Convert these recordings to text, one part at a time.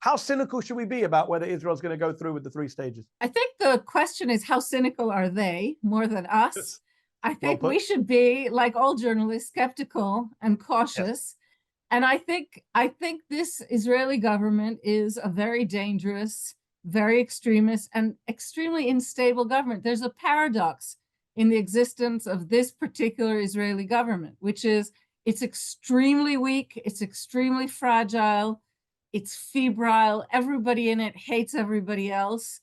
How cynical should we be about whether Israel's going to go through with the 3 stages? I think the question is, how cynical are they more than us? I think we should be, like all journalists, skeptical and cautious. Yes. And I think this Israeli government is a very dangerous, very extremist, and extremely unstable government. There's a paradox in the existence of this particular Israeli government, which is it's extremely weak, it's extremely fragile, it's febrile, everybody in it hates everybody else,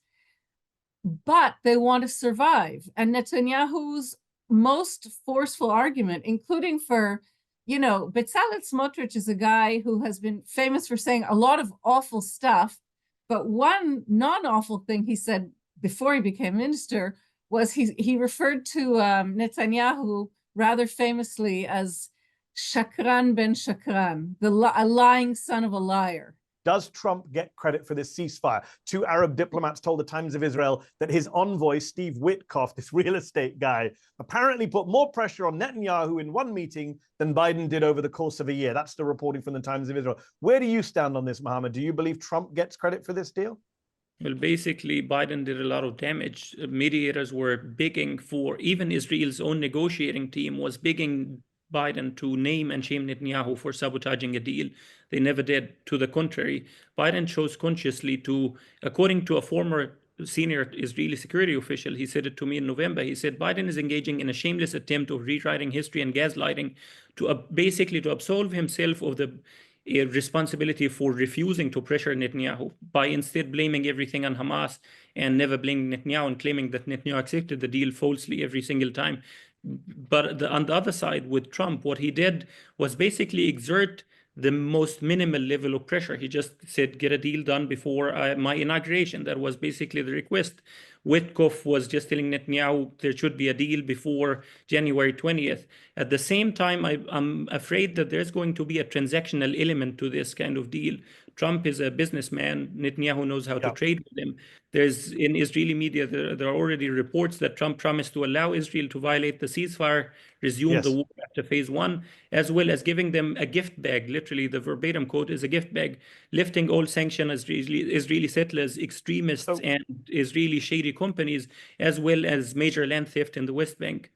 but they want to survive. And Netanyahu's most forceful argument, including for, Bezalel Smotrich is a guy who has been famous for saying a lot of awful stuff, but one non-awful thing he said before he became minister was he referred to Netanyahu rather famously as Shakran ben Shakran, a lying son of a liar. Does Trump get credit for this ceasefire? 2 Arab diplomats told the Times of Israel that his envoy, Steve Witkoff, this real estate guy, apparently put more pressure on Netanyahu in one meeting than Biden did over the course of a year. That's the reporting from the Times of Israel. Where do you stand on this, Mohammed? Do you believe Trump gets credit for this deal? Well, basically, Biden did a lot of damage. Mediators were begging for, even Israel's own negotiating team was begging Biden to name and shame Netanyahu for sabotaging a deal. They never did. To the contrary, Biden chose consciously to, according to a former senior Israeli security official, he said it to me in November, he said Biden is engaging in a shameless attempt of rewriting history and gaslighting to basically to absolve himself of the responsibility for refusing to pressure Netanyahu by instead blaming everything on Hamas and never blaming Netanyahu and claiming that Netanyahu accepted the deal falsely every single time. But on the other side, with Trump, what he did was basically exert the most minimal level of pressure. He just said, get a deal done before my inauguration. That was basically the request. Witkoff was just telling Netanyahu there should be a deal before January 20th. At the same time, I'm afraid that there's going to be a transactional element to this kind of deal. Trump is a businessman. Netanyahu knows how to trade with him. There's in Israeli media, there are already reports that Trump promised to allow Israel to violate the ceasefire, resume the war after phase 1, as well as giving them a gift bag. Literally, the verbatim quote is a gift bag, lifting all sanctions Israeli settlers, extremists, and Israeli shady companies, as well as major land theft in the West Bank.